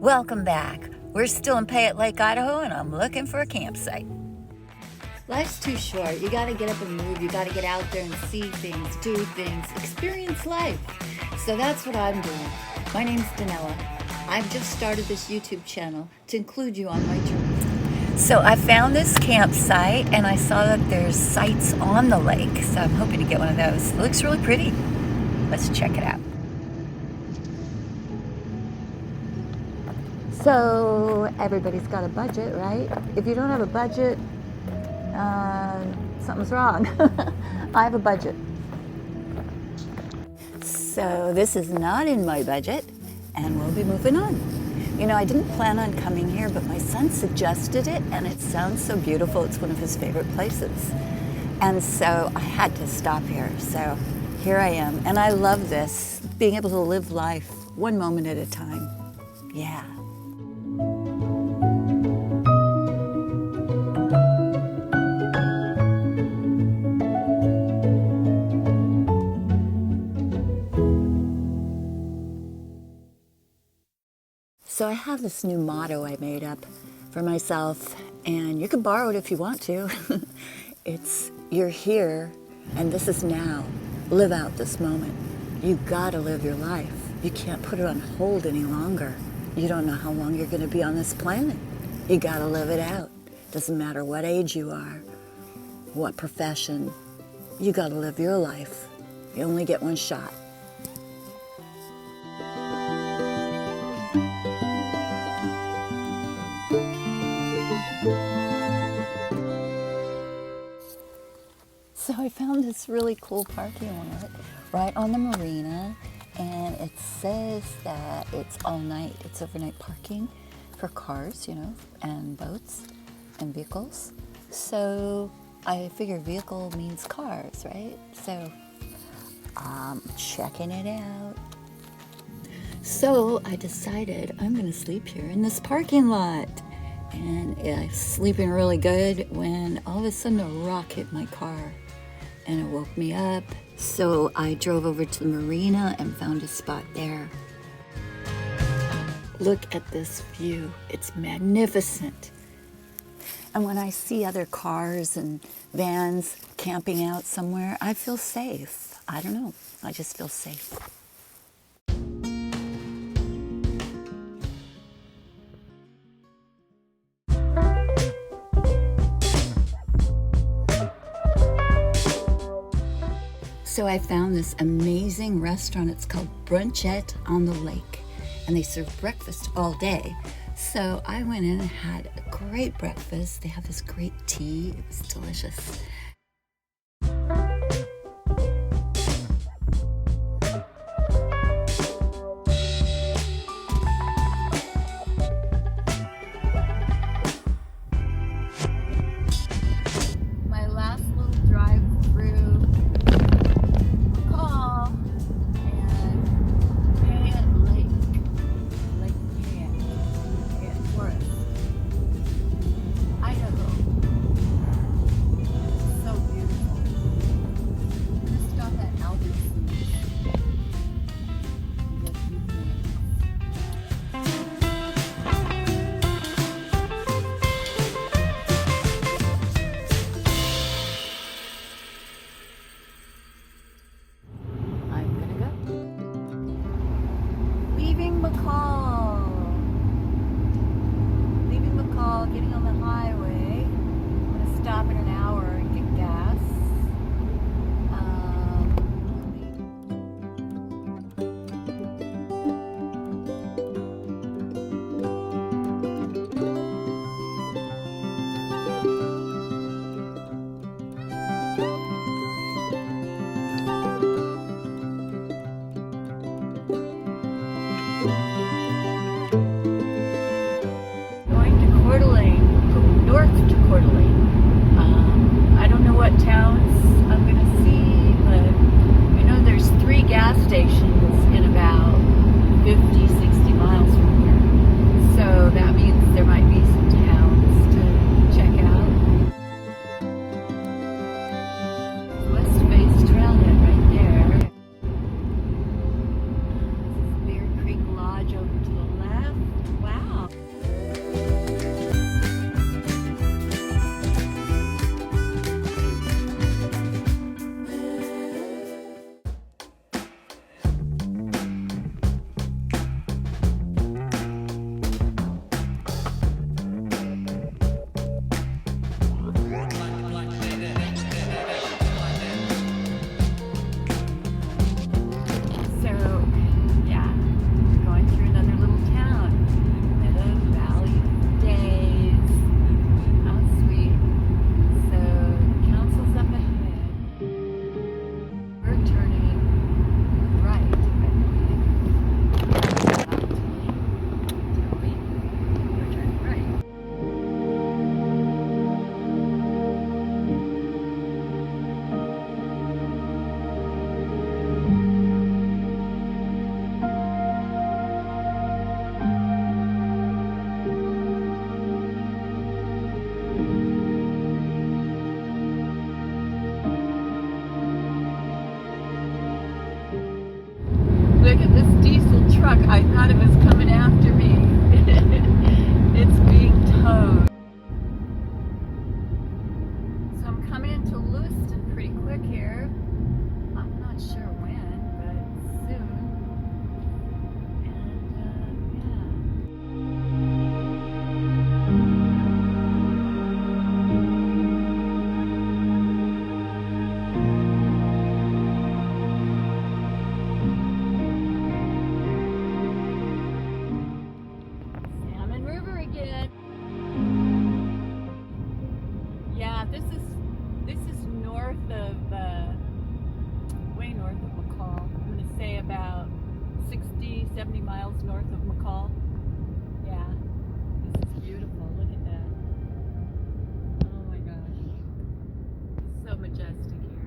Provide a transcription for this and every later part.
Welcome back. We're still in Payette Lake, Idaho, and I'm looking for a campsite. Life's too short. You gotta get up and move. You gotta get out there and see things, do things, experience life. So that's what I'm doing. My name's Danella. I've just started this YouTube channel to include you on my journey. So I found this campsite and I saw that there's sites on the lake. So I'm hoping to get one of those. It looks really pretty. Let's check it out. So everybody's got a budget, right? If you don't have a budget, something's wrong. I have a budget. So this is not in my budget, and we'll be moving on. You know, I didn't plan on coming here, but my son suggested it, and it sounds so beautiful. It's one of his favorite places. And so I had to stop here. So here I am, and I love this, being able to live life one moment at a time. Yeah. So I have this new motto I made up for myself, and you can borrow it if you want to. It's, you're here, and this is now. Live out this moment. You gotta live your life. You can't put it on hold any longer. You don't know how long you're gonna be on this planet. You gotta live it out. Doesn't matter what age you are, what profession. You gotta live your life. You only get one shot. So I found this really cool parking lot right on the marina, and it says that it's all night. It's overnight parking for cars, you know, and boats and vehicles. So I figure vehicle means cars, right? So I'm checking it out. So I decided I'm gonna sleep here in this parking lot. And I was sleeping really good when all of a sudden a rock hit my car. And it woke me up. So I drove over to the marina and found a spot there. Look at this view. It's magnificent. And when I see other cars and vans camping out somewhere, I feel safe. I don't know. I just feel safe. So I found this amazing restaurant. It's called Brunchette on the Lake, and they serve breakfast all day. So I went in and had a great breakfast. They have this great tea. It was delicious. My last little drive through McCall and Payette Lake, Lake Payette Forest, Idaho. So beautiful. I'm gonna stop at Albertsons. Get a few things. I'm gonna go. Leaving McCall. Leaving McCall, getting on the highway. I'm gonna stop in an hour and get gas. Going to Coeur d'Alene. Look at this diesel truck. I thought it was coming after me. It's being towed. So I'm coming into Lewiston pretty quick here. I'm not sure when, but soon. Yeah, this is north of, way north of McCall. I'm going to say about 60, 70 miles north of McCall. Yeah, this is beautiful. Look at that. Oh my gosh. So majestic here.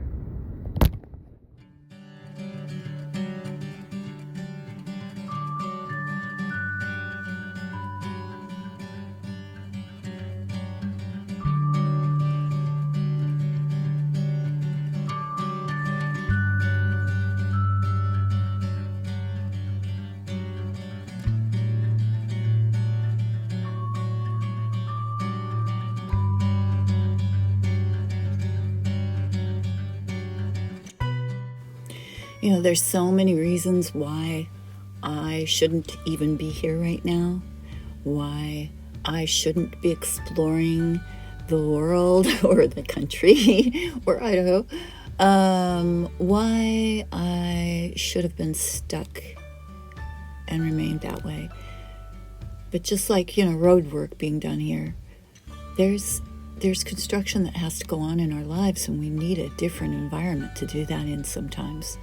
You know, there's so many reasons why I shouldn't even be here right now, why I shouldn't be exploring the world or the country or Idaho, why I should have been stuck and remained that way. But just like, you know, road work being done here, there's construction that has to go on in our lives, and we need a different environment to do that in sometimes.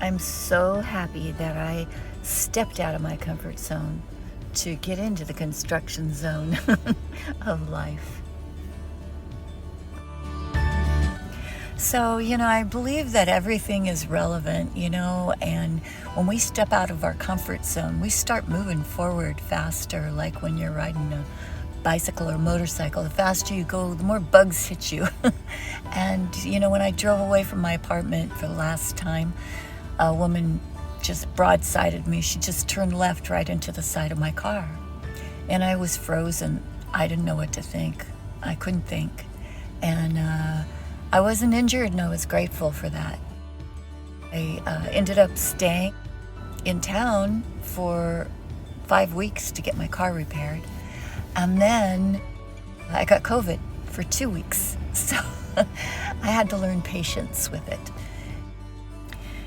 I'm so happy that I stepped out of my comfort zone to get into the construction zone of life. So, you know, I believe that everything is relevant, you know, and when we step out of our comfort zone, we start moving forward faster, like when you're riding a bicycle or motorcycle. The faster you go, the more bugs hit you. And, you know, when I drove away from my apartment for the last time, a woman just broadsided me. She just turned left right into the side of my car. And I was frozen. I didn't know what to think. I couldn't think. And I wasn't injured, and I was grateful for that. I ended up staying in town for 5 weeks to get my car repaired. And then I got COVID for 2 weeks. So I had to learn patience with it.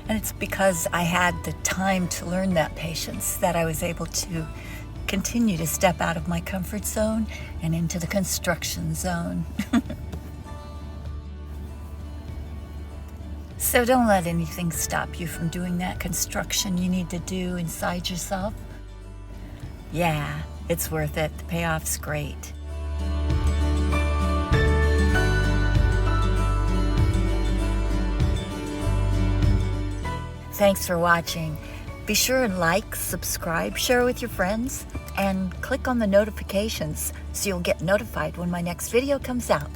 And it's because I had the time to learn that patience that I was able to continue to step out of my comfort zone and into the construction zone. So don't let anything stop you from doing that construction you need to do inside yourself. Yeah, it's worth it. The payoff's great. Thanks for watching. Be sure and like, subscribe, share with your friends, and click on the notifications so you'll get notified when my next video comes out.